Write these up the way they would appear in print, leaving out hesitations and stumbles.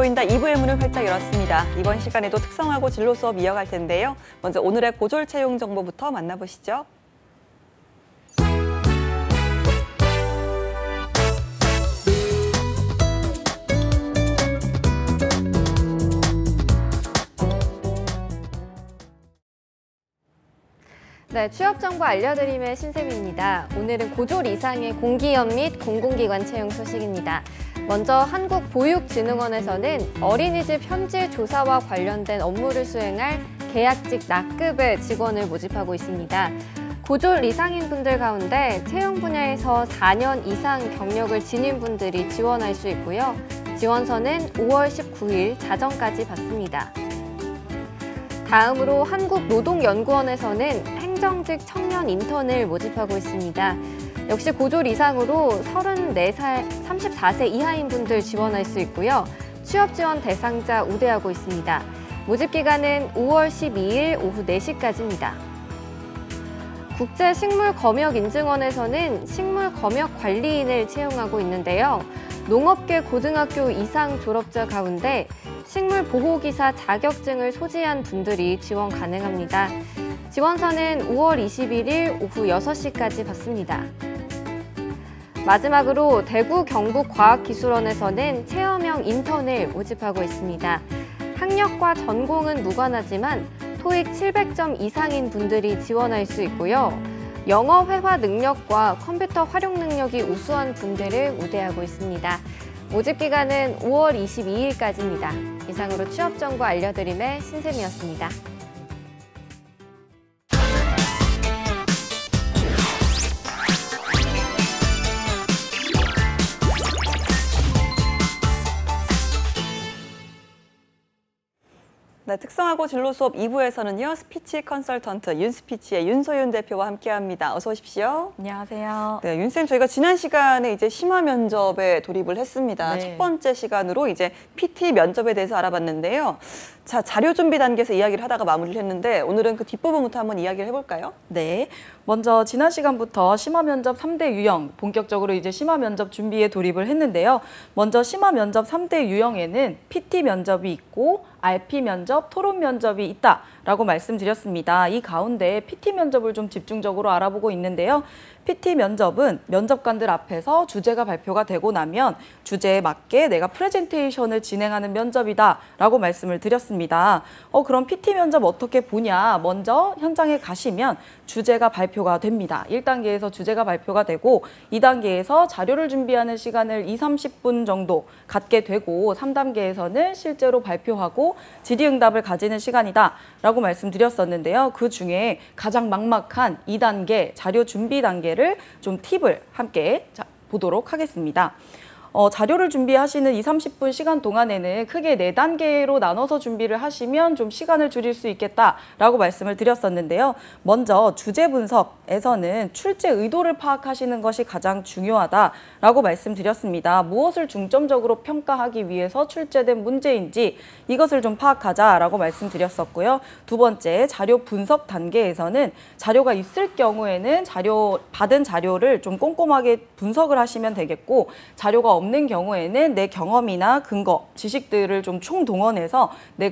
보인다 2부의 문을 활짝 열었습니다. 이번 시간에도 특성화고 진로 수업 이어갈 텐데요. 먼저 오늘의 고졸 채용 정보부터 만나보시죠. 네, 취업 정보 알려드림의 신세미입니다. 오늘은 고졸 이상의 공기업 및 공공기관 채용 소식입니다. 먼저 한국보육진흥원에서는 어린이집 현지 조사와 관련된 업무를 수행할 계약직 낙급의 직원을 모집하고 있습니다. 고졸 이상인 분들 가운데 채용 분야에서 4년 이상 경력을 지닌 분들이 지원할 수 있고요. 지원서는 5월 19일 자정까지 받습니다. 다음으로 한국노동연구원에서는 행정직 청년 인턴을 모집하고 있습니다. 역시 고졸 이상으로 34세 이하인 분들 지원할 수 있고요. 취업 지원 대상자 우대하고 있습니다. 모집 기간은 5월 12일 오후 4시까지입니다. 국제식물검역인증원에서는 식물검역관리인을 채용하고 있는데요. 농업계 고등학교 이상 졸업자 가운데 식물보호기사 자격증을 소지한 분들이 지원 가능합니다. 지원서는 5월 21일 오후 6시까지 받습니다. 마지막으로 대구 경북과학기술원에서는 체험형 인턴을 모집하고 있습니다. 학력과 전공은 무관하지만 토익 700점 이상인 분들이 지원할 수 있고요. 영어 회화 능력과 컴퓨터 활용 능력이 우수한 분들을 우대하고 있습니다. 모집 기간은 5월 22일까지입니다. 이상으로 취업 정보 알려드림의 신샘이었습니다. 네, 특성화고 진로 수업 2부에서는요. 스피치 컨설턴트 윤스피치의 윤소윤 대표와 함께합니다. 어서 오십시오. 안녕하세요. 네, 윤쌤 저희가 지난 시간에 이제 심화 면접에 돌입을 했습니다. 네. 첫 번째 시간으로 이제 PT 면접에 대해서 알아봤는데요. 자, 자료 준비 단계에서 이야기를 하다가 마무리를 했는데 오늘은 그 뒷부분부터 한번 이야기를 해볼까요? 네. 먼저 지난 시간부터 심화 면접 3대 유형, 본격적으로 이제 심화 면접 준비에 돌입을 했는데요. 먼저 심화 면접 3대 유형에는 PT 면접이 있고 RP 면접, 토론 면접이 있다라고 말씀드렸습니다. 이 가운데 PT 면접을 좀 집중적으로 알아보고 있는데요. PT 면접은 면접관들 앞에서 주제가 발표가 되고 나면 주제에 맞게 내가 프레젠테이션을 진행하는 면접이다라고 말씀을 드렸습니다. 그럼 PT 면접 어떻게 보냐? 먼저 현장에 가시면 주제가 발표가 됩니다. 1단계에서 주제가 발표가 되고 2단계에서 자료를 준비하는 시간을 20-30분 정도 갖게 되고 3단계에서는 실제로 발표하고 질의응답을 가지는 시간이다라고 말씀드렸었는데요. 그 중에 가장 막막한 2단계 자료 준비 단계를 좀 팁을 함께 보도록 하겠습니다. 자료를 준비하시는 20-30분 시간 동안에는 크게 4단계로 나눠서 준비를 하시면 좀 시간을 줄일 수 있겠다라고 말씀을 드렸었는데요. 먼저 주제 분석에서는 출제 의도를 파악하시는 것이 가장 중요하다라고 말씀드렸습니다. 무엇을 중점적으로 평가하기 위해서 출제된 문제인지 이것을 좀 파악하자라고 말씀드렸었고요. 두 번째, 자료 분석 단계에서는 자료가 있을 경우에는 받은 자료를 좀 꼼꼼하게 분석을 하시면 되겠고 자료가 없는 경우에는 내 경험이나 근거, 지식들을 좀 총동원해서 내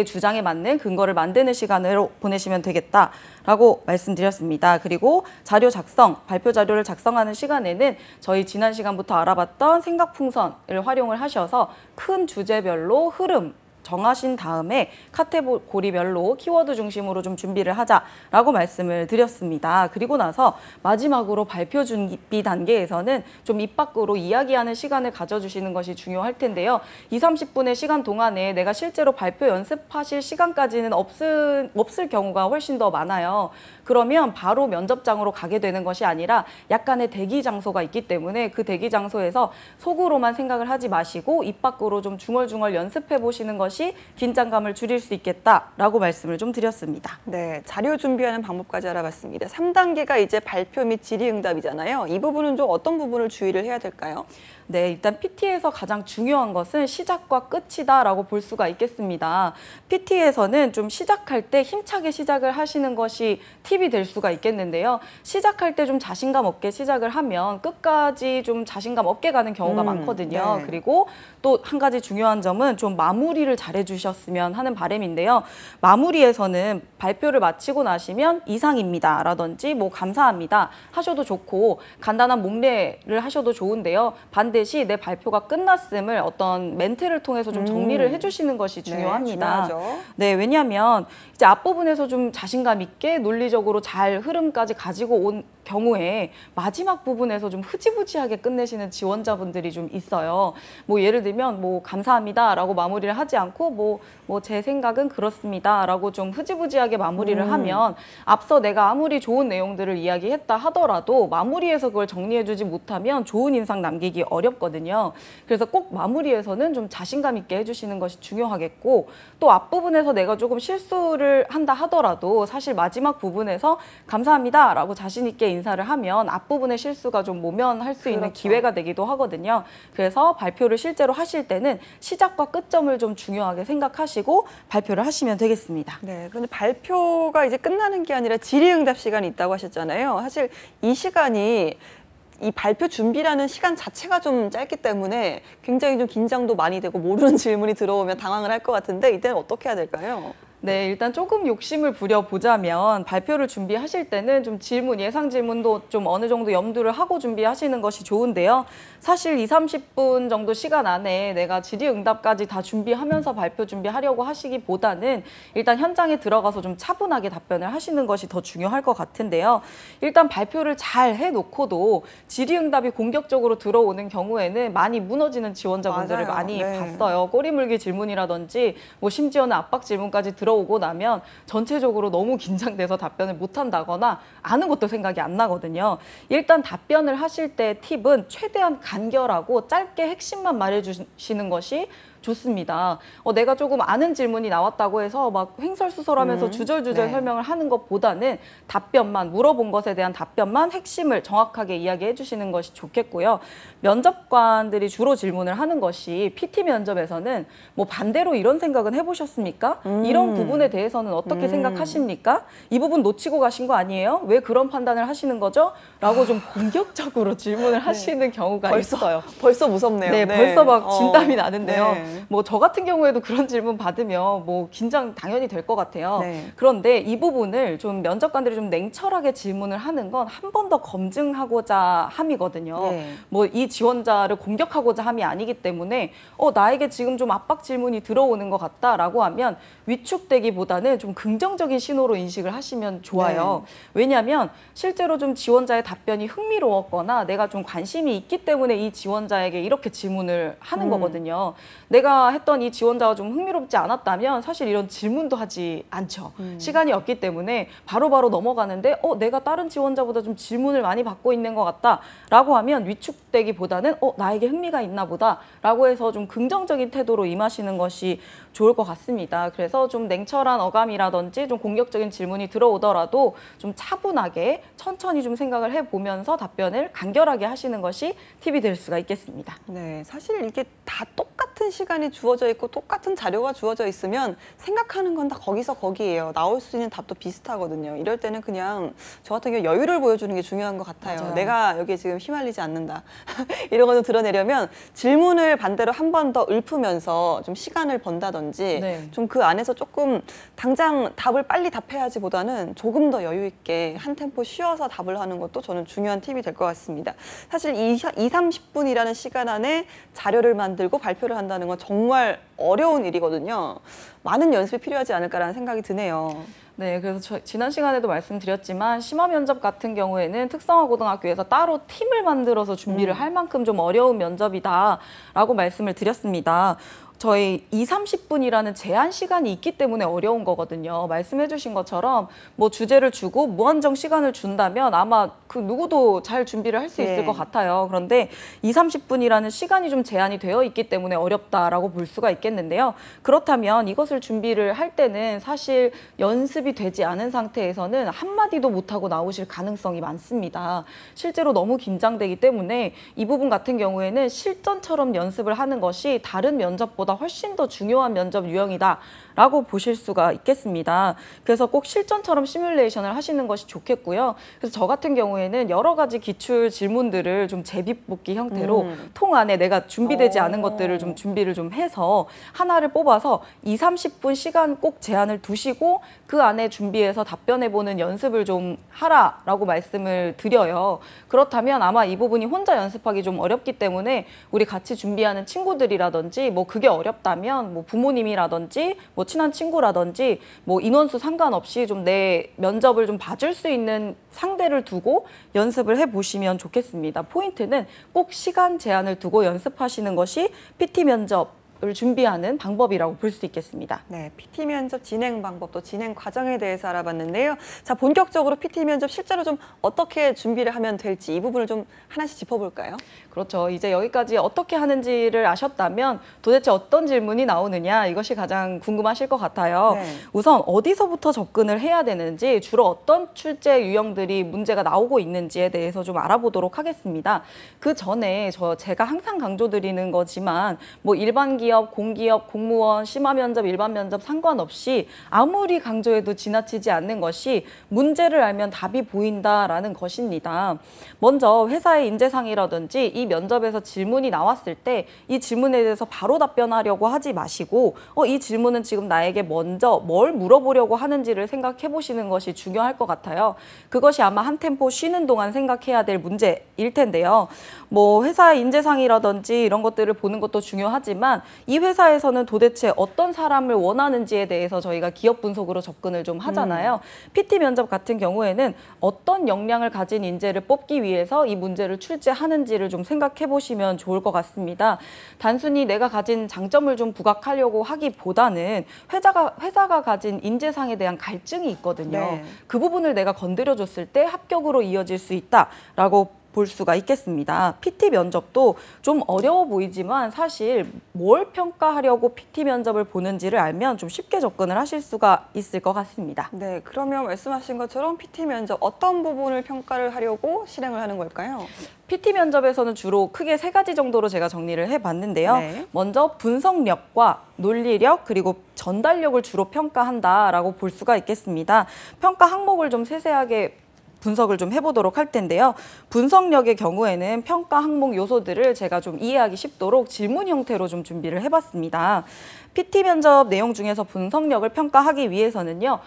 주장에 맞는 근거를 만드는 시간으로 보내시면 되겠다라고 말씀드렸습니다. 그리고 자료 작성, 발표 자료를 작성하는 시간에는 저희 지난 시간부터 알아봤던 생각풍선을 활용을 하셔서 큰 주제별로 흐름, 정하신 다음에 카테고리별로 키워드 중심으로 좀 준비를 하자라고 말씀을 드렸습니다. 그리고 나서 마지막으로 발표 준비 단계에서는 좀 입 밖으로 이야기하는 시간을 가져주시는 것이 중요할 텐데요. 20-30분의 시간 동안에 내가 실제로 발표 연습하실 시간까지는 없을 경우가 훨씬 더 많아요. 그러면 바로 면접장으로 가게 되는 것이 아니라 약간의 대기 장소가 있기 때문에 그 대기 장소에서 속으로만 생각을 하지 마시고 입 밖으로 좀 중얼중얼 연습해 보시는 것이 것이 긴장감을 줄일 수 있겠다라고 말씀을 좀 드렸습니다. 네, 자료 준비하는 방법까지 알아봤습니다. 3단계가 이제 발표 및 질의응답이잖아요. 이 부분은 좀 어떤 부분을 주의를 해야 될까요? 네, 일단 PT에서 가장 중요한 것은 시작과 끝이다라고 볼 수가 있겠습니다. PT에서는 좀 시작할 때 힘차게 시작을 하시는 것이 팁이 될 수가 있겠는데요. 시작할 때 좀 자신감 없게 시작을 하면 끝까지 좀 자신감 없게 가는 경우가 많거든요. 네. 그리고 또 한 가지 중요한 점은 좀 마무리를 잘해 주셨으면 하는 바람인데요. 마무리에서는 발표를 마치고 나시면 이상입니다 라든지 뭐 감사합니다 하셔도 좋고 간단한 목례를 하셔도 좋은데요. 반드시 내 발표가 끝났음을 어떤 멘트를 통해서 좀 정리를 해주시는 것이 중요합니다. 네, 중요하죠. 네, 왜냐하면 이제 앞부분에서 좀 자신감 있게 논리적으로 잘 흐름까지 가지고 온 경우에 마지막 부분에서 좀 흐지부지하게 끝내시는 지원자분들이 좀 있어요. 뭐 예를 들면 뭐 감사합니다라고 마무리를 하지 않고 뭐 제 생각은 그렇습니다라고 좀 흐지부지하게 마무리를 하면 앞서 내가 아무리 좋은 내용들을 이야기했다 하더라도 마무리에서 그걸 정리해주지 못하면 좋은 인상 남기기 어렵거든요. 그래서 꼭 마무리에서는 좀 자신감 있게 해주시는 것이 중요하겠고 또 앞부분에서 내가 조금 실수를 한다 하더라도 사실 마지막 부분에서 감사합니다라고 자신 있게 인사를 하면 앞부분의 실수가 좀 모면할 수 있는 그렇죠. 기회가 되기도 하거든요. 그래서 발표를 실제로 하실 때는 시작과 끝점을 좀 중요하게 생각하시고 발표를 하시면 되겠습니다. 네, 그런데 발표가 이제 끝나는 게 아니라 질의응답 시간이 있다고 하셨잖아요. 사실 이 시간이 이 발표 준비라는 시간 자체가 좀 짧기 때문에 굉장히 좀 긴장도 많이 되고 모르는 질문이 들어오면 당황을 할 것 같은데 이때는 어떻게 해야 될까요? 네, 일단 조금 욕심을 부려보자면 발표를 준비하실 때는 좀 예상 질문도 좀 어느 정도 염두를 하고 준비하시는 것이 좋은데요. 사실 20-30분 정도 시간 안에 내가 질의응답까지 다 준비하면서 발표 준비하려고 하시기보다는 일단 현장에 들어가서 좀 차분하게 답변을 하시는 것이 더 중요할 것 같은데요. 일단 발표를 잘 해놓고도 질의응답이 공격적으로 들어오는 경우에는 많이 무너지는 지원자분들을 맞아요. 많이 네. 봤어요. 꼬리물기 질문이라든지 뭐 심지어는 압박 질문까지 들어오고 나면 전체적으로 너무 긴장돼서 답변을 못한다거나 아는 것도 생각이 안 나거든요. 일단 답변을 하실 때 팁은 최대한 간결하고 짧게 핵심만 말해주시는 것이 좋습니다. 내가 조금 아는 질문이 나왔다고 해서 막 횡설수설하면서 주절주절 네. 설명을 하는 것보다는 답변만, 물어본 것에 대한 답변만 핵심을 정확하게 이야기해 주시는 것이 좋겠고요. 면접관들이 주로 질문을 하는 것이 PT 면접에서는 뭐 반대로 이런 생각은 해보셨습니까? 이런 부분에 대해서는 어떻게 생각하십니까? 이 부분 놓치고 가신 거 아니에요? 왜 그런 판단을 하시는 거죠? 라고 좀 공격적으로 질문을 하시는 경우가 있어요. 벌써 무섭네요. 네, 벌써 막 진땀이 나는데요. 네. 뭐 저 같은 경우에도 그런 질문 받으면 뭐 긴장 당연히 될 것 같아요. 네. 그런데 이 부분을 좀 면접관들이 좀 냉철하게 질문을 하는 건 한 번 더 검증하고자 함이거든요. 네. 뭐 이 지원자를 공격하고자 함이 아니기 때문에 나에게 지금 좀 압박 질문이 들어오는 것 같다라고 하면 위축되기보다는 좀 긍정적인 신호로 인식을 하시면 좋아요. 왜냐하면 실제로 좀 지원자의 답변이 흥미로웠거나 내가 좀 관심이 있기 때문에 이 지원자에게 이렇게 질문을 하는 거거든요. 내가 했던 이 지원자가 좀 흥미롭지 않았다면 사실 이런 질문도 하지 않죠. 시간이 없기 때문에 바로바로 넘어가는데 내가 다른 지원자보다 좀 질문을 많이 받고 있는 것 같다라고 하면 위축되기보다는 나에게 흥미가 있나 보다라고 해서 좀 긍정적인 태도로 임하시는 것이 좋을 것 같습니다. 그래서 좀 냉철한 어감이라든지 좀 공격적인 질문이 들어오더라도 좀 차분하게 천천히 좀 생각을 해보면서 답변을 간결하게 하시는 것이 팁이 될 수가 있겠습니다. 네, 사실 이게 다 똑같은 시간이 주어져 있고 똑같은 자료가 주어져 있으면 생각하는 건 다 거기서 거기예요. 나올 수 있는 답도 비슷하거든요. 이럴 때는 그냥 저 같은 경우 여유를 보여주는 게 중요한 것 같아요. 맞아요. 내가 여기에 지금 휘말리지 않는다. 이런 거 좀 드러내려면 질문을 반대로 한 번 더 읊으면서 좀 시간을 번다든지 네. 좀 그 안에서 조금 당장 답을 빨리 답해야지 보다는 조금 더 여유 있게 한 템포 쉬어서 답을 하는 것도 저는 중요한 팁이 될 것 같습니다. 사실 20-30분이라는 시간 안에 자료를 만들고 발표를 한다는 건 정말 어려운 일이거든요. 많은 연습이 필요하지 않을까라는 생각이 드네요. 네, 그래서 지난 시간에도 말씀드렸지만 심화 면접 같은 경우에는 특성화 고등학교에서 따로 팀을 만들어서 준비를 할 만큼 좀 어려운 면접이다라고 말씀을 드렸습니다. 저희 30분이라는 제한 시간이 있기 때문에 어려운 거거든요. 말씀해 주신 것처럼 뭐 주제를 주고 무한정 시간을 준다면 아마 그 누구도 잘 준비를 할 수 있을 네. 것 같아요. 그런데 30분이라는 시간이 좀 제한이 되어 있기 때문에 어렵다라고 볼 수가 있겠는데요. 그렇다면 이것을 준비를 할 때는 사실 연습이 되지 않은 상태에서는 한마디도 못하고 나오실 가능성이 많습니다. 실제로 너무 긴장되기 때문에 이 부분 같은 경우에는 실전처럼 연습을 하는 것이 다른 면접보다 훨씬 더 중요한 면접 유형이다라고 보실 수가 있겠습니다. 그래서 꼭 실전처럼 시뮬레이션을 하시는 것이 좋겠고요. 그래서 저 같은 경우에는 여러 가지 기출 질문들을 좀 제비뽑기 형태로 통 안에 내가 준비되지 않은 것들을 좀 준비를 좀 해서 하나를 뽑아서 30분 시간 꼭 제한을 두시고 그 안에 준비해서 답변해보는 연습을 좀 하라라고 말씀을 드려요. 그렇다면 아마 이 부분이 혼자 연습하기 좀 어렵기 때문에 우리 같이 준비하는 친구들이라든지 뭐 그게 어렵다면 뭐 부모님이라든지 뭐 친한 친구라든지 뭐 인원수 상관없이 좀 내 면접을 좀 봐줄 수 있는 상대를 두고 연습을 해보시면 좋겠습니다. 포인트는 꼭 시간 제한을 두고 연습하시는 것이 PT 면접을 준비하는 방법이라고 볼 수 있겠습니다. 네, PT 면접 진행 방법 또 진행 과정에 대해서 알아봤는데요. 자, 본격적으로 PT 면접 실제로 좀 어떻게 준비를 하면 될지 이 부분을 좀 하나씩 짚어볼까요? 그렇죠. 이제 여기까지 어떻게 하는지를 아셨다면 도대체 어떤 질문이 나오느냐 이것이 가장 궁금하실 것 같아요. 네. 우선 어디서부터 접근을 해야 되는지 주로 어떤 출제 유형들이 문제가 나오고 있는지에 대해서 좀 알아보도록 하겠습니다. 그 전에 제가 항상 강조드리는 거지만 뭐 일반 기업, 공기업, 공무원, 심화 면접, 일반 면접 상관없이 아무리 강조해도 지나치지 않는 것이 문제를 알면 답이 보인다라는 것입니다. 먼저 회사의 인재상이라든지 이 면접에서 질문이 나왔을 때 이 질문에 대해서 바로 답변하려고 하지 마시고 이 질문은 지금 나에게 먼저 뭘 물어보려고 하는지를 생각해 보시는 것이 중요할 것 같아요. 그것이 아마 한 템포 쉬는 동안 생각해야 될 문제일 텐데요. 뭐 회사의 인재상이라든지 이런 것들을 보는 것도 중요하지만 이 회사에서는 도대체 어떤 사람을 원하는지에 대해서 저희가 기업 분석으로 접근을 좀 하잖아요. PT 면접 같은 경우에는 어떤 역량을 가진 인재를 뽑기 위해서 이 문제를 출제하는지를 좀 생각해 보시면 좋을 것 같습니다. 단순히 내가 가진 장점을 좀 부각하려고 하기보다는 회사가 가진 인재상에 대한 갈증이 있거든요. 네. 그 부분을 내가 건드려줬을 때 합격으로 이어질 수 있다라고 볼 수가 있겠습니다. PT 면접도 좀 어려워 보이지만 사실 뭘 평가하려고 PT 면접을 보는지를 알면 좀 쉽게 접근을 하실 수가 있을 것 같습니다. 네, 그러면 말씀하신 것처럼 PT 면접 어떤 부분을 평가를 하려고 실행을 하는 걸까요? PT 면접에서는 주로 크게 3가지 정도로 제가 정리를 해봤는데요. 네. 먼저 분석력과 논리력 그리고 전달력을 주로 평가한다라고 볼 수가 있겠습니다. 평가 항목을 좀 세세하게 분석을 좀 해보도록 할 텐데요. 분석력의 경우에는 평가 항목 요소들을 제가 좀 이해하기 쉽도록 질문 형태로 좀 준비를 해봤습니다. PT 면접 내용 중에서 분석력을 평가하기 위해서는요.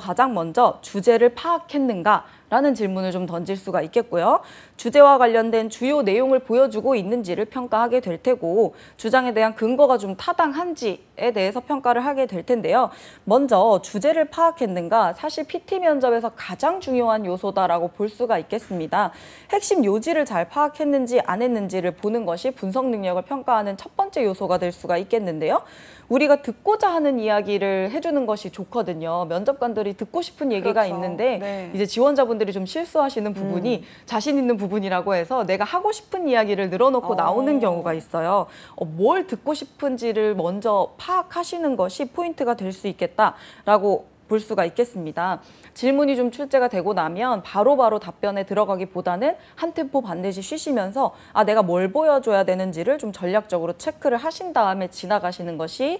가장 먼저 주제를 파악했는가? 라는 질문을 좀 던질 수가 있겠고요. 주제와 관련된 주요 내용을 보여주고 있는지를 평가하게 될 테고 주장에 대한 근거가 좀 타당한지에 대해서 평가를 하게 될 텐데요. 먼저 주제를 파악했는가 사실 PT 면접에서 가장 중요한 요소다라고 볼 수가 있겠습니다. 핵심 요지를 잘 파악했는지 안 했는지를 보는 것이 분석 능력을 평가하는 첫 번째 요소가 될 수가 있겠는데요. 우리가 듣고자 하는 이야기를 해주는 것이 좋거든요. 면접관들이 듣고 싶은 얘기가 그렇죠. 있는데 네. 이제 지원자분들이 좀 실수하시는 부분이 자신 있는 부분이라고 해서 내가 하고 싶은 이야기를 늘어놓고 나오는 경우가 있어요. 뭘 듣고 싶은지를 먼저 파악하시는 것이 포인트가 될 수 있겠다라고 볼 수가 있겠습니다. 질문이 좀 출제가 되고 나면 바로바로 답변에 들어가기보다는 한 템포 반드시 쉬시면서 내가 뭘 보여줘야 되는지를 좀 전략적으로 체크를 하신 다음에 지나가시는 것이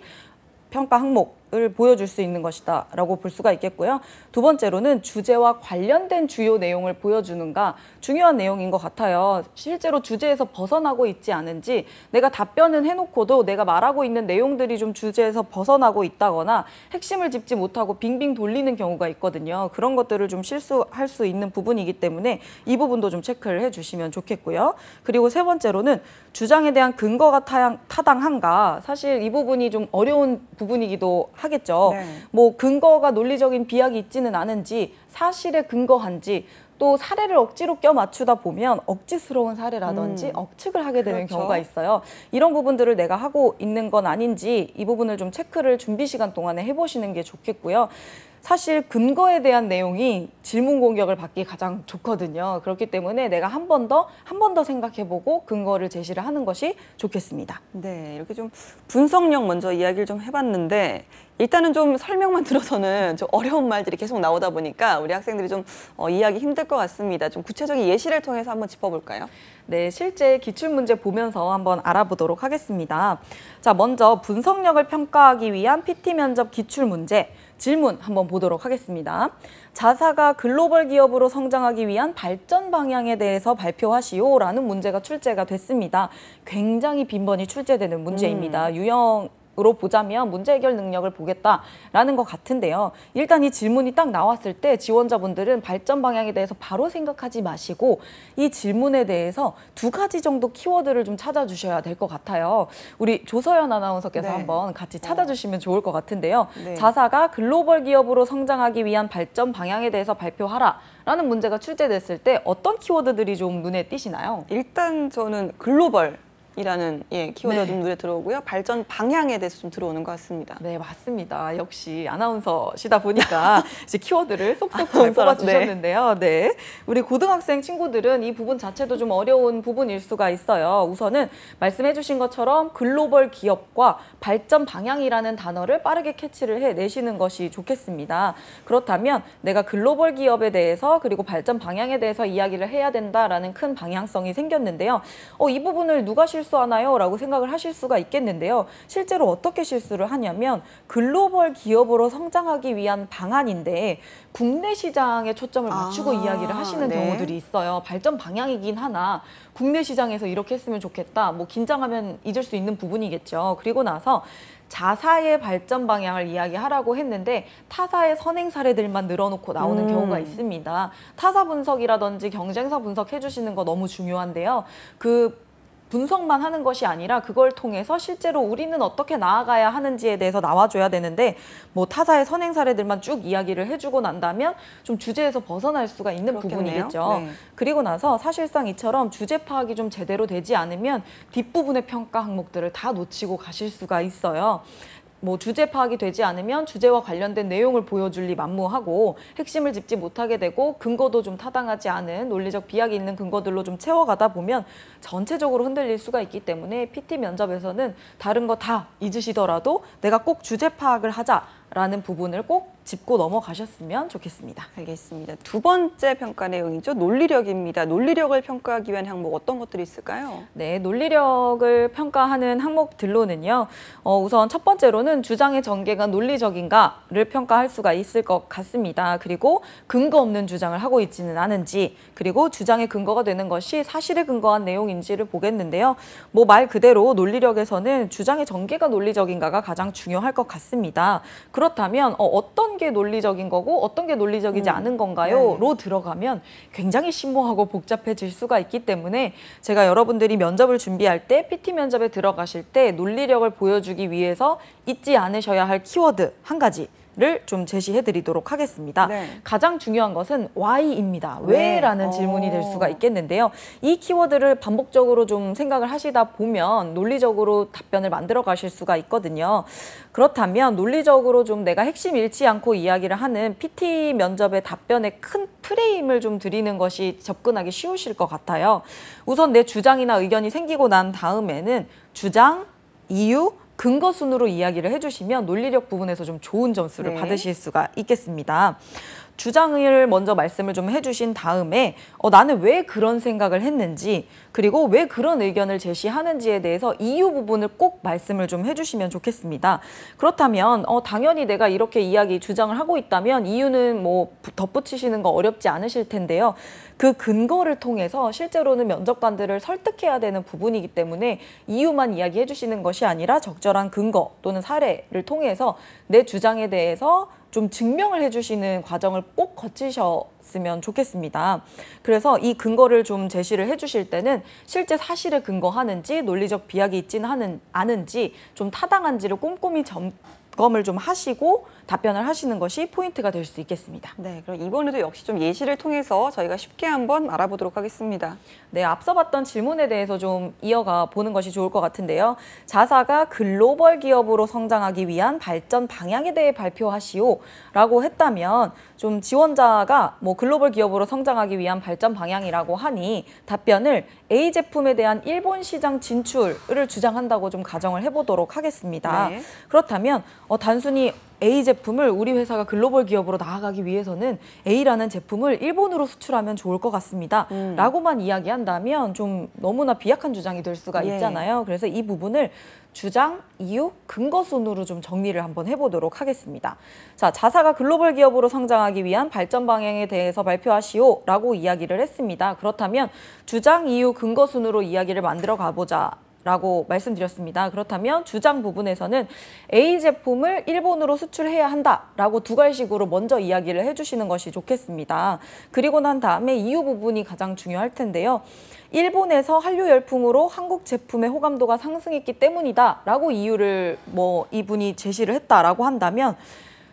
평가 항목을 보여줄 수 있는 것이다 라고 볼 수가 있겠고요. 두 번째로는 주제와 관련된 주요 내용을 보여주는가 중요한 내용인 것 같아요. 실제로 주제에서 벗어나고 있지 않은지 내가 답변은 해놓고도 내가 말하고 있는 내용들이 좀 주제에서 벗어나고 있다거나 핵심을 짚지 못하고 빙빙 돌리는 경우가 있거든요. 그런 것들을 좀 실수할 수 있는 부분이기 때문에 이 부분도 좀 체크를 해주시면 좋겠고요. 그리고 세 번째로는 주장에 대한 근거가 타당한가 사실 이 부분이 좀 어려운 부분이기도 하겠죠. 네. 뭐 근거가 논리적인 비약이 있지는 않은지 사실에 근거한지 또 사례를 억지로 껴 맞추다 보면 억지스러운 사례라든지 억측을 하게 되는 그렇죠. 경우가 있어요. 이런 부분들을 내가 하고 있는 건 아닌지 이 부분을 좀 체크를 준비 시간 동안에 해보시는 게 좋겠고요. 사실 근거에 대한 내용이 질문 공격을 받기 가장 좋거든요. 그렇기 때문에 내가 한 번 더 생각해보고 근거를 제시를 하는 것이 좋겠습니다. 네, 이렇게 좀 분석력 먼저 이야기를 좀 해봤는데 일단은 좀 설명만 들어서는 좀 어려운 말들이 계속 나오다 보니까 우리 학생들이 좀 이해하기 힘들 것 같습니다. 좀 구체적인 예시를 통해서 한번 짚어볼까요? 네, 실제 기출문제 보면서 한번 알아보도록 하겠습니다. 자, 먼저 분석력을 평가하기 위한 PT 면접 기출문제 질문 한번 보도록 하겠습니다. 자사가 글로벌 기업으로 성장하기 위한 발전 방향에 대해서 발표하시오라는 문제가 출제가 됐습니다. 굉장히 빈번히 출제되는 문제입니다. 유형으로 보자면 문제 해결 능력을 보겠다라는 것 같은데요. 일단 이 질문이 딱 나왔을 때 지원자분들은 발전 방향에 대해서 바로 생각하지 마시고 이 질문에 대해서 2가지 정도 키워드를 좀 찾아주셔야 될 것 같아요. 우리 조서연 아나운서께서 네. 한번 같이 찾아주시면 좋을 것 같은데요. 네. 자사가 글로벌 기업으로 성장하기 위한 발전 방향에 대해서 발표하라라는 문제가 출제됐을 때 어떤 키워드들이 좀 눈에 띄시나요? 일단 저는 글로벌이라는 키워드가 네. 좀 눈에 들어오고요. 발전 방향에 대해서 좀 들어오는 것 같습니다. 네, 맞습니다. 역시 아나운서시다 보니까 이제 키워드를 쏙쏙 잘 아나운서라, 뽑아주셨는데요. 네. 우리 고등학생 친구들은 이 부분 자체도 좀 어려운 부분일 수가 있어요. 우선은 말씀해주신 것처럼 글로벌 기업과 발전 방향이라는 단어를 빠르게 캐치를 해내시는 것이 좋겠습니다. 그렇다면 내가 글로벌 기업에 대해서 그리고 발전 방향에 대해서 이야기를 해야 된다라는 큰 방향성이 생겼는데요. 이 부분을 누가 실수하나요? 라고 생각을 하실 수가 있겠는데요. 실제로 어떻게 실수를 하냐면 글로벌 기업으로 성장하기 위한 방안인데 국내 시장에 초점을 맞추고 이야기를 하시는 네. 경우들이 있어요. 발전 방향이긴 하나 국내 시장에서 이렇게 했으면 좋겠다. 뭐 긴장하면 잊을 수 있는 부분이겠죠. 그리고 나서 자사의 발전 방향을 이야기하라고 했는데 타사의 선행 사례들만 늘어놓고 나오는 경우가 있습니다. 타사 분석이라든지 경쟁사 분석 해주시는 거 너무 중요한데요. 그 분석만 하는 것이 아니라 그걸 통해서 실제로 우리는 어떻게 나아가야 하는지에 대해서 나와줘야 되는데 뭐 타사의 선행 사례들만 쭉 이야기를 해주고 난다면 좀 주제에서 벗어날 수가 있는 그렇겠네요. 부분이겠죠. 네. 그리고 나서 사실상 이처럼 주제 파악이 좀 제대로 되지 않으면 뒷부분의 평가 항목들을 다 놓치고 가실 수가 있어요. 뭐 주제 파악이 되지 않으면 주제와 관련된 내용을 보여줄 리 만무하고 핵심을 짚지 못하게 되고 근거도 좀 타당하지 않은 논리적 비약이 있는 근거들로 좀 채워가다 보면 전체적으로 흔들릴 수가 있기 때문에 PT 면접에서는 다른 거 다 잊으시더라도 내가 꼭 주제 파악을 하자라는 부분을 꼭 짚고 넘어가셨으면 좋겠습니다. 알겠습니다. 2번째 평가 내용이죠. 논리력입니다. 논리력을 평가하기 위한 항목 어떤 것들이 있을까요? 네, 논리력을 평가하는 항목들로는요. 우선 첫 번째로는 주장의 전개가 논리적인가를 평가할 수가 있을 것 같습니다. 그리고 근거 없는 주장을 하고 있지는 않은지, 그리고 주장의 근거가 되는 것이 사실에 근거한 내용인지를 보겠는데요. 뭐 말 그대로 논리력에서는 주장의 전개가 논리적인가가 가장 중요할 것 같습니다. 그렇다면 어떤 게 논리적인 거고 어떤 게 논리적이지 않은 건가요? 로 들어가면 굉장히 심오하고 복잡해질 수가 있기 때문에 제가 여러분들이 면접을 준비할 때 PT 면접에 들어가실 때 논리력을 보여주기 위해서 잊지 않으셔야 할 키워드 한 가지 를 좀 제시해 드리도록 하겠습니다. 네. 가장 중요한 것은 why입니다. 왜? 왜라는 질문이 될 수가 있겠는데요. 이 키워드를 반복적으로 좀 생각을 하시다 보면 논리적으로 답변을 만들어 가실 수가 있거든요. 그렇다면 논리적으로 좀 내가 핵심 잃지 않고 이야기를 하는 PT 면접의 답변의 큰 프레임을 좀 드리는 것이 접근하기 쉬우실 것 같아요. 우선 내 주장이나 의견이 생기고 난 다음에는 주장, 이유, 근거 순으로 이야기를 해주시면 논리력 부분에서 좀 좋은 점수를 네. 받으실 수가 있겠습니다. 주장을 먼저 말씀을 좀 해주신 다음에 나는 왜 그런 생각을 했는지 그리고 왜 그런 의견을 제시하는지에 대해서 이유 부분을 꼭 말씀을 좀 해주시면 좋겠습니다. 그렇다면 당연히 내가 이렇게 주장을 하고 있다면 이유는 뭐 덧붙이시는 거 어렵지 않으실 텐데요. 그 근거를 통해서 실제로는 면접관들을 설득해야 되는 부분이기 때문에 이유만 이야기해 주시는 것이 아니라 적절한 근거 또는 사례를 통해서 내 주장에 대해서 좀 증명을 해주시는 과정을 꼭 거치셨으면 좋겠습니다. 그래서 이 근거를 좀 제시를 해주실 때는 실제 사실에 근거하는지 논리적 비약이 있지는 않은지 좀 타당한지를 꼼꼼히 점검을 좀 하시고 답변을 하시는 것이 포인트가 될 수 있겠습니다. 네, 그럼 이번에도 역시 좀 예시를 통해서 저희가 쉽게 한번 알아보도록 하겠습니다. 네, 앞서 봤던 질문에 대해서 좀 이어가 보는 것이 좋을 것 같은데요. 자사가 글로벌 기업으로 성장하기 위한 발전 방향에 대해 발표하시오라고 했다면 좀 지원자가 뭐 글로벌 기업으로 성장하기 위한 발전 방향이라고 하니 답변을 A 제품에 대한 일본 시장 진출을 주장한다고 좀 가정을 해보도록 하겠습니다. 네. 그렇다면 단순히 A 제품을 우리 회사가 글로벌 기업으로 나아가기 위해서는 A라는 제품을 일본으로 수출하면 좋을 것 같습니다. 라고만 이야기한다면 좀 너무나 비약한 주장이 될 수가 예. 있잖아요. 그래서 이 부분을 주장, 이유, 근거 순으로 좀 정리를 한번 해보도록 하겠습니다. 자, 자사가 글로벌 기업으로 성장하기 위한 발전 방향에 대해서 발표하시오라고 이야기를 했습니다. 그렇다면 주장, 이유, 근거 순으로 이야기를 만들어 가보자. 라고 말씀드렸습니다. 그렇다면 주장 부분에서는 A 제품을 일본으로 수출해야 한다라고 두 갈식으로 먼저 이야기를 해주시는 것이 좋겠습니다. 그리고 난 다음에 이유 부분이 가장 중요할 텐데요. 일본에서 한류 열풍으로 한국 제품의 호감도가 상승했기 때문이다라고 이유를 이분이 제시를 했다라고 한다면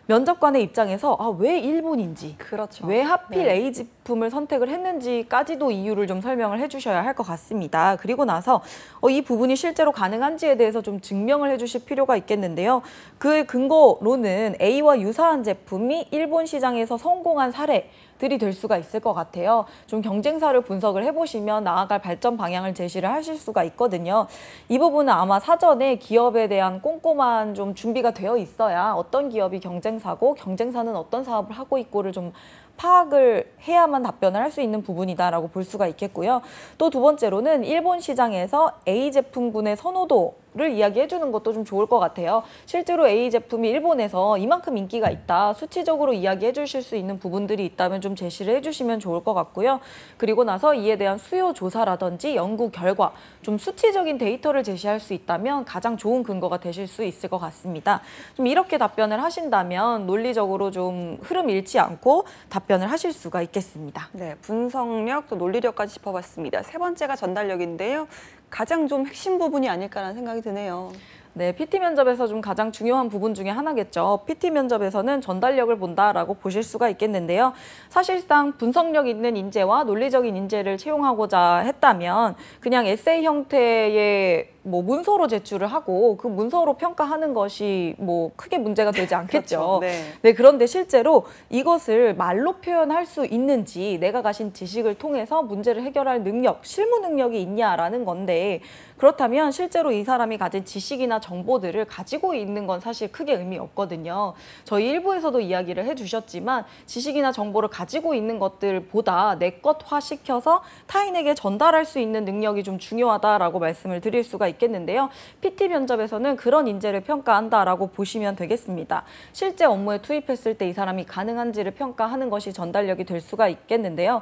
면접관의 입장에서 왜 일본인지, 그렇죠. 왜 하필 네. A 제품을 선택을 했는지까지도 이유를 좀 설명을 해주셔야 할 것 같습니다. 그리고 나서 이 부분이 실제로 가능한지에 대해서 좀 증명을 해주실 필요가 있겠는데요. 그 근거로는 A와 유사한 제품이 일본 시장에서 성공한 사례들이 될 수가 있을 것 같아요. 좀 경쟁사를 분석을 해보시면 나아갈 발전 방향을 제시를 하실 수가 있거든요. 이 부분은 아마 사전에 기업에 대한 꼼꼼한 좀 준비가 되어 있어야 어떤 기업이 경쟁사고 경쟁사는 어떤 사업을 하고 있고를 좀 파악을 해야만 답변을 할 수 있는 부분이다라고 볼 수가 있겠고요. 또 두 번째로는 일본 시장에서 A 제품군의 선호도를 이야기해 주는 것도 좀 좋을 것 같아요. 실제로 A 제품이 일본에서 이만큼 인기가 있다, 수치적으로 이야기해 주실 수 있는 부분들이 있다면 좀 제시를 해주시면 좋을 것 같고요. 그리고 나서 이에 대한 수요 조사라든지 연구 결과, 좀 수치적인 데이터를 제시할 수 있다면 가장 좋은 근거가 되실 수 있을 것 같습니다. 좀 이렇게 답변을 하신다면 논리적으로 좀 흐름 잃지 않고 답변을 하실 수가 있겠습니다. 네, 분석력 또 논리력까지 짚어봤습니다. 세 번째가 전달력인데요. 가장 좀 핵심 부분이 아닐까라는 생각이 드네요. 네, PT 면접에서 좀 가장 중요한 부분 중에 하나겠죠. PT 면접에서는 전달력을 본다라고 보실 수가 있겠는데요. 사실상 분석력 있는 인재와 논리적인 인재를 채용하고자 했다면 그냥 에세이 형태의 문서로 제출을 하고 그 문서로 평가하는 것이 크게 문제가 되지 않겠죠. 그렇죠. 네. 네, 그런데 실제로 이것을 말로 표현할 수 있는지 내가 가진 지식을 통해서 문제를 해결할 능력, 실무 능력이 있냐라는 건데 그렇다면 실제로 이 사람이 가진 지식이나 정보들을 가지고 있는 건 사실 크게 의미 없거든요. 저희 일부에서도 이야기를 해주셨지만 지식이나 정보를 가지고 있는 것들보다 내 것화시켜서 타인에게 전달할 수 있는 능력이 좀 중요하다라고 말씀을 드릴 수가 있겠는데요. PT 면접에서는 그런 인재를 평가한다라고 보시면 되겠습니다. 실제 업무에 투입했을 때 이 사람이 가능한지를 평가하는 것이 전달력이 될 수가 있겠는데요.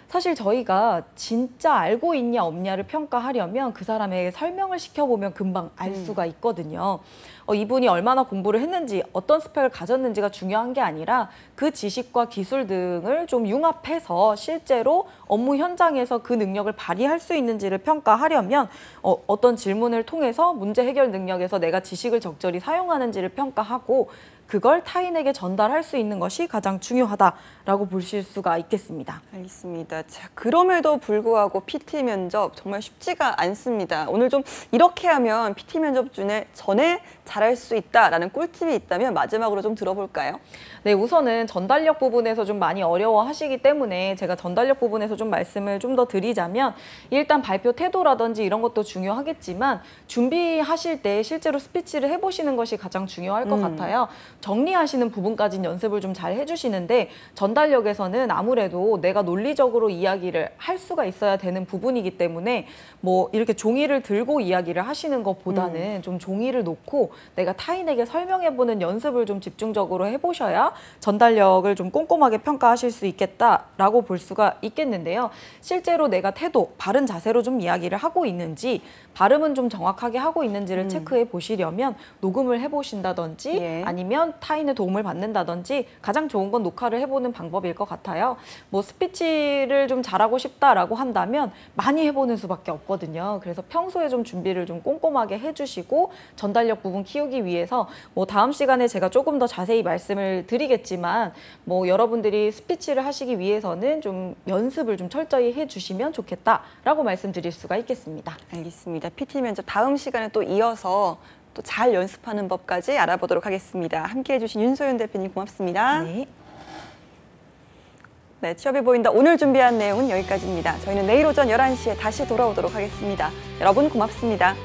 사실 저희가 진짜 알고 있냐 없냐를 평가하려면 그 사람에게 설명을 시켜보면 금방 알 수가 있거든요. 이분이 얼마나 공부를 했는지 어떤 스펙을 가졌는지가 중요한 게 아니라 그 지식과 기술 등을 좀 융합해서 실제로 업무 현장에서 그 능력을 발휘할 수 있는지를 평가하려면 어떤 질문을 통해서 문제 해결 능력에서 내가 지식을 적절히 사용하는지를 평가하고 그걸 타인에게 전달할 수 있는 것이 가장 중요하다라고 보실 수가 있겠습니다. 알겠습니다. 자, 그럼에도 불구하고 PT 면접 정말 쉽지가 않습니다. 오늘 좀 이렇게 하면 PT 면접 전에 잘할 수 있다라는 꿀팁이 있다면 마지막으로 좀 들어볼까요? 네, 우선은 전달력 부분에서 좀 많이 어려워하시기 때문에 제가 전달력 부분에서 좀 말씀을 좀 더 드리자면 일단 발표 태도라든지 이런 것도 중요하겠지만 준비하실 때 실제로 스피치를 해보시는 것이 가장 중요할 것 같아요. 정리하시는 부분까지는 연습을 좀 잘 해주시는데 전달력에서는 아무래도 내가 논리적으로 이야기를 할 수가 있어야 되는 부분이기 때문에 이렇게 종이를 들고 이야기를 하시는 것보다는 좀 종이를 놓고 내가 타인에게 설명해보는 연습을 좀 집중적으로 해보셔야 전달력을 좀 꼼꼼하게 평가하실 수 있겠다라고 볼 수가 있겠는데요. 실제로 내가 태도, 바른 자세로 좀 이야기를 하고 있는지 발음은 좀 정확하게 하고 있는지를 체크해 보시려면 녹음을 해보신다든지 예. 아니면 하면 타인의 도움을 받는다든지 가장 좋은 건 녹화를 해보는 방법일 것 같아요. 뭐 스피치를 좀 잘하고 싶다라고 한다면 많이 해보는 수밖에 없거든요. 그래서 평소에 좀 준비를 좀 꼼꼼하게 해주시고 전달력 부분 키우기 위해서 뭐 다음 시간에 제가 조금 더 자세히 말씀을 드리겠지만 뭐 여러분들이 스피치를 하시기 위해서는 좀 연습을 좀 철저히 해주시면 좋겠다라고 말씀드릴 수가 있겠습니다. 알겠습니다. PT 면접 다음 시간에 또 이어서 또 잘 연습하는 법까지 알아보도록 하겠습니다. 함께해 주신 윤소연 대표님 고맙습니다. 네. 네, 취업이 보인다. 오늘 준비한 내용은 여기까지입니다. 저희는 내일 오전 11시에 다시 돌아오도록 하겠습니다. 여러분 고맙습니다.